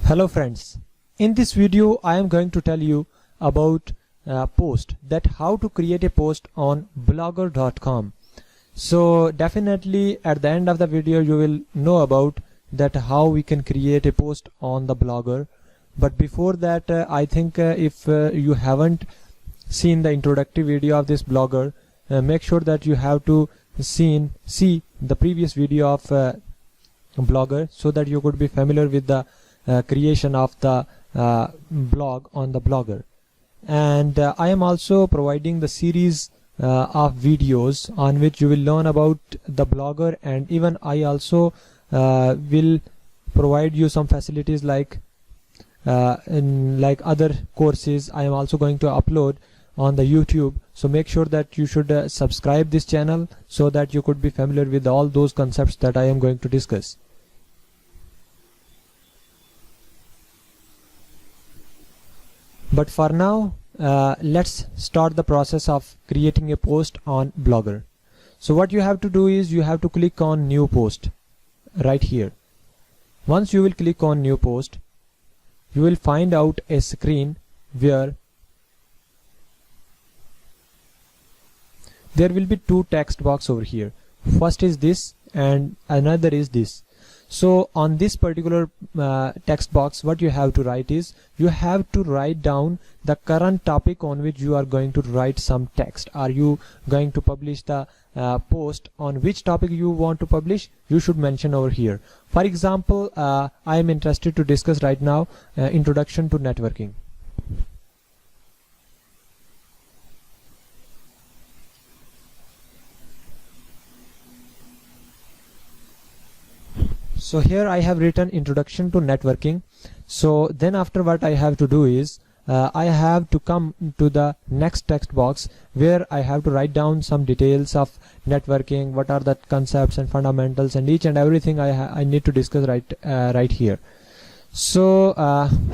Hello friends, in this video I am going to tell you about post, that how to create a post on blogger.com. So definitely at the end of the video you will know about that how we can create a post on the Blogger. But before that I think if you haven't seen the introductory video of this Blogger, make sure that you have to see the previous video of Blogger so that you could be familiar with the creation of the blog on the Blogger. And I am also providing the series of videos on which you will learn about the Blogger, and even I also will provide you some facilities like other courses I am also going to upload on the YouTube. So make sure that you should subscribe this channel so that you could be familiar with all those concepts that I am going to discuss. But for now, let's start the process of creating a post on Blogger. So what you have to do is you have to click on new post right here. Once you will click on new post, you will find out a screen where there will be two text box over here. First is this and another is this. So on this particular text box, what you have to write is you have to write down the current topic on which you are going to write some text. Are you going to publish the post on which topic you want to publish? You should mention over here. For example, I am interested to discuss right now introduction to networking. So here I have written introduction to networking. So then after, what I have to do is I have to come to the next text box where I have to write down some details of networking, what are the concepts and fundamentals and each and everything I need to discuss right here. So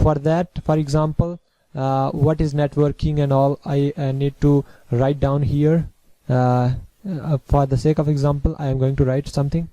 for that, for example, what is networking and all, I need to write down here. For the sake of example, I am going to write something.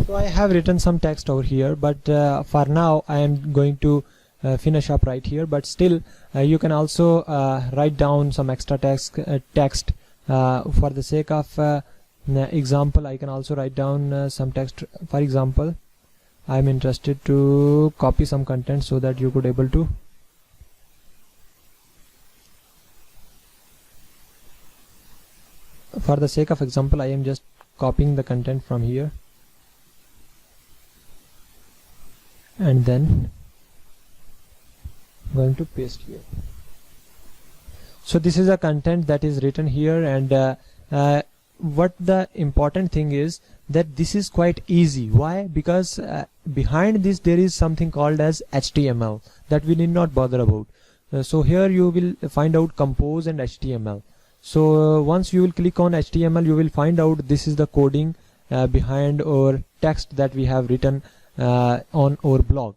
So I have written some text over here, but for now I am going to finish up right here. But still you can also write down some extra text. For the sake of example, I can also write down some text. For example, I am interested to copy some content so that you could able to for the sake of example, I am just copying the content from here and then going to paste here. So this is a content that is written here, and what the important thing is that this is quite easy. Why? Because behind this there is something called as HTML that we need not bother about. So here you will find out compose and HTML. So once you will click on HTML, you will find out this is the coding behind our text that we have written on our blog.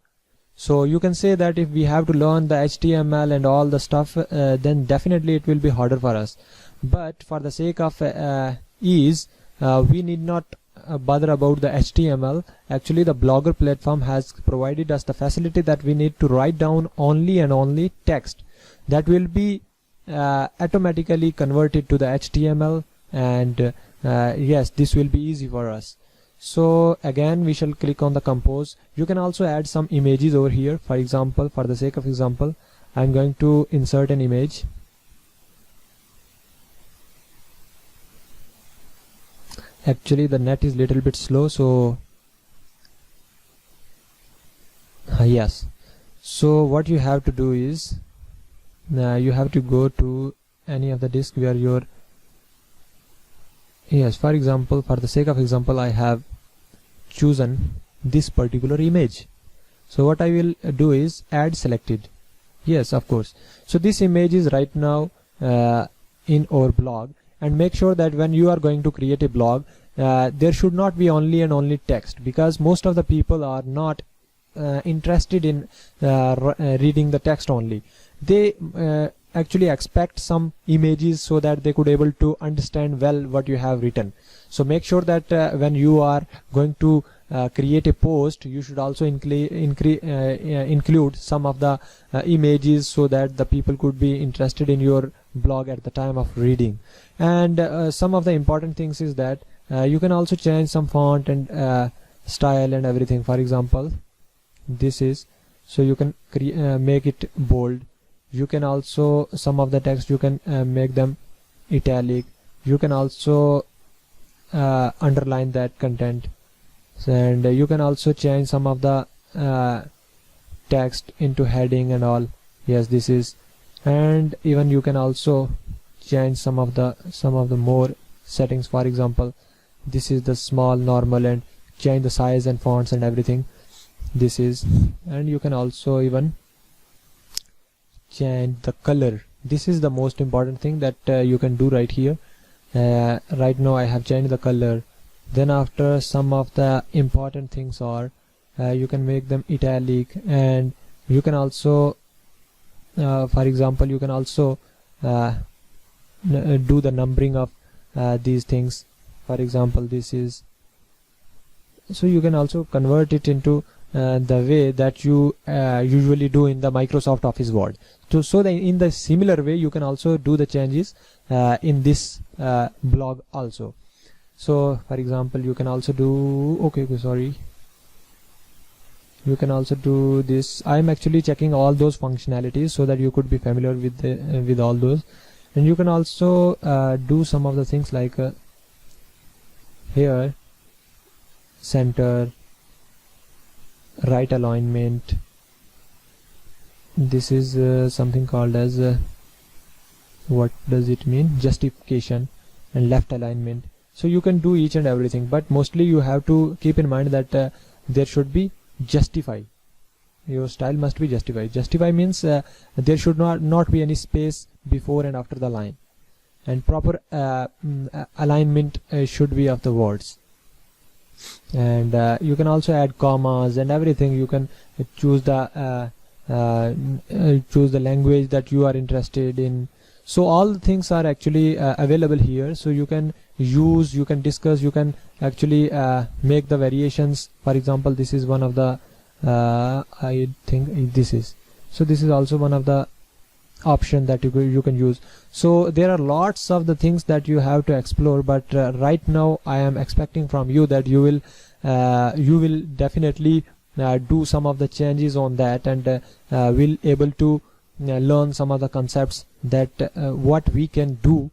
So you can say that if we have to learn the HTML and all the stuff, then definitely it will be harder for us. But for the sake of ease, we need not bother about the HTML. Actually, the Blogger platform has provided us the facility that we need to write down only and only text. that will be automatically converted to the HTML, and yes, this will be easy for us. So again, we shall click on the compose. You can also add some images over here. For example, for the sake of example, I'm going to insert an image. Actually the net is little bit slow, so yes. So what you have to do is you have to go to any of the disk where your, yes, for example, for the sake of example, I have chosen this particular image. So what I will do is add selected. Yes, of course. So this image is right now in our blog, and make sure that when you are going to create a blog, there should not be only and only text, because most of the people are not interested in reading the text only. They actually expect some images so that they could able to understand well what you have written. So make sure that when you are going to create a post, you should also include some of the images so that the people could be interested in your blog at the time of reading. And some of the important things is that you can also change some font and style and everything. For example, this is, so you can make it bold. You can also, some of the text you can make them italic. You can also underline that content, and you can also change some of the text into heading and all. Yes, this is, and even you can also change some of the more settings. For example, this is the small, normal, and change the size and fonts and everything. This is, and you can also even change the color. This is the most important thing that you can do right here. Right now I have changed the color. Then after, some of the important things are you can make them italic, and you can also for example, you can also do the numbering of these things. For example, this is, so you can also convert it into the way that you usually do in the Microsoft Office Word. So in the similar way you can also do the changes in this blog also. So for example, you can also do, you can also do this. I'm actually checking all those functionalities so that you could be familiar with all those. And you can also do some of the things like here, center, right alignment. This is something called as what does it mean, justification, and left alignment. So you can do each and everything, but mostly you have to keep in mind that there should be justify. Your style must be justify. Justify means there should not be any space before and after the line, and proper alignment should be of the words. And you can also add commas and everything. You can choose the language that you are interested in. So all the things are actually available here. So you can use, you can discuss, you can actually make the variations. For example, this is one of the I think this is, so this is also one of the option that you can use. So there are lots of the things that you have to explore, but right now I am expecting from you that you will definitely do some of the changes on that, and will able to learn some of the concepts that what we can do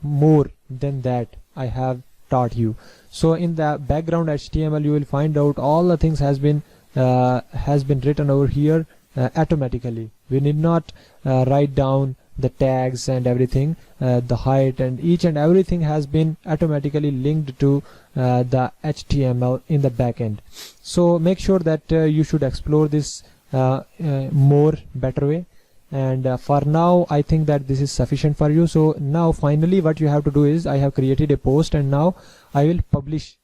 more than that I have taught you. So in the background HTML you will find out all the things has been written over here automatically. We need not write down the tags and everything, the height and each and everything has been automatically linked to the HTML in the backend. So make sure that you should explore this more better way, and for now I think that this is sufficient for you. So now finally what you have to do is, I have created a post and now I will publish.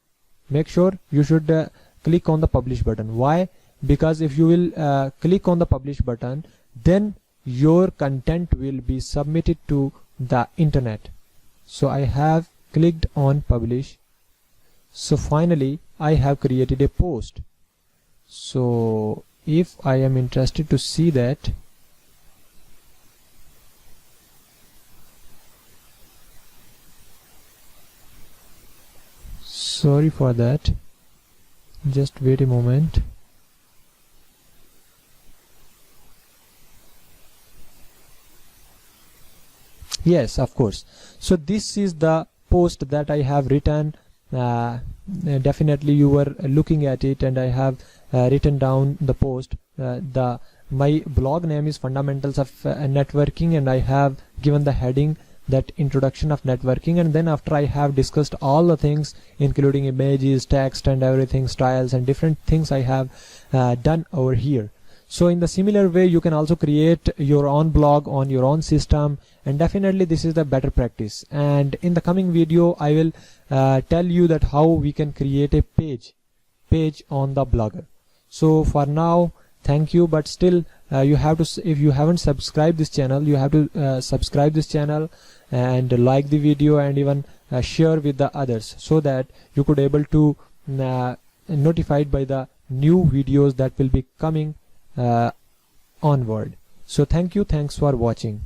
Make sure you should click on the publish button. Why? Because if you will click on the publish button, then your content will be submitted to the internet. So I have clicked on publish. So finally I have created a post. So if I am interested to see that, Sorry for that, just wait a moment. Yes, of course. So this is the post that I have written. Definitely you were looking at it, and I have written down the post. My blog name is Fundamentals of Networking, and I have given the heading that Introduction of Networking, and then after I have discussed all the things including images, text and everything, styles and different things I have done over here. So in the similar way you can also create your own blog on your own system, and definitely this is the better practice. And in the coming video I will tell you that how we can create a page on the Blogger. So for now, thank you, but still you have to, if you haven't subscribed this channel, you have to subscribe this channel and like the video, and even share with the others, so that you could able to notified by the new videos that will be coming onward. So thank you, thanks for watching.